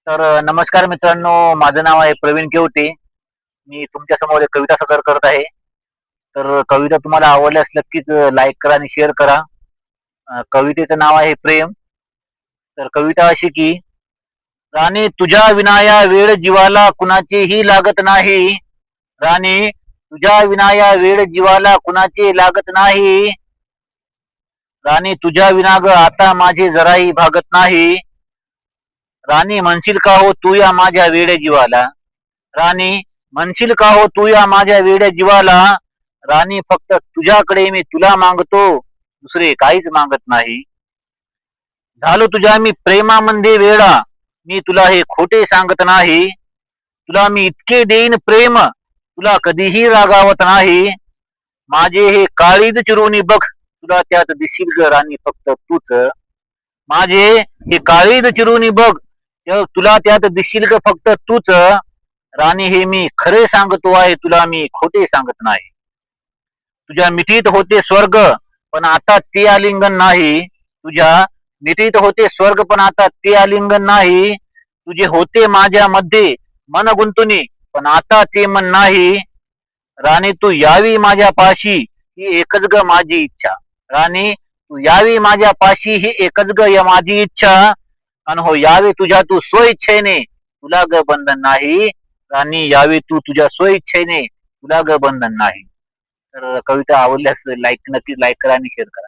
नमस्कार मित्रांनो, माझं नाव आहे प्रवीण केवटे. मी तुमच्या समोर एक कविता सादर करत आहे. कविता तुम्हाला आवडल्यास नक्कीच लाईक करा आणि शेअर करा. कवितेचं नाव आहे प्रेम. कविता अशी की राणी तुझ्या विना वेळ जीवाला कुणाचीही लागत नाही. राणी तुझ्या विना वेळ जीवाला कुणाची लागत नाही. राणी तुझ्या विना ग आता माझे जराही भागत नाही. राणी म्हणशील का हो तू या माझ्या वेड्या जीवाला. राणी म्हणशील का हो तू या माझ्या वेड्या जीवाला. राणी फक्त तुझ्याकडे मी तुला मागतो, दुसरे काहीच मागत नाही. झालो तुझ्या मी प्रेमामध्ये वेडा, मी तुला हे खोटे सांगत नाही. तुला मी इतके देईन प्रेम, तुला कधीही रागावत नाही. माझे हे काळीज चिरुनी बघ, तुला त्यात दिसशील ग राणी फक्त तूच. माझे हे काळीज चिरुनी बघ, तुला त्यात दिसशील ग फक्त तूच. राणी हे मी खरे सांगतो आहे, तुला मी खोटे सांगत नाही. तुझ्या मिठीत होते स्वर्ग, पण आता ते आलिंगन नाही. तुझ्या मिठीत होते स्वर्ग, पण आता ते आलिंगन नाही. तुझे होते माझ्या मध्ये मन गुंतुनी, पण आता ते मन नाही. राणी तू यावी माझ्या पाशी, ही एकच ग माझी इच्छा. राणी तू यावी माझ्या पाशी, ही एकच ग माझी इच्छा. आणि हो यावे तुझ्या तू स्वइच्छेने, तुला ग बंधन नाही. राणी यावे तू तुझ्या स्वइच्छेने, तुला ग बंधन नाही. कविता आवडल्यास नक्की लाईक करा आणि शेअर करा.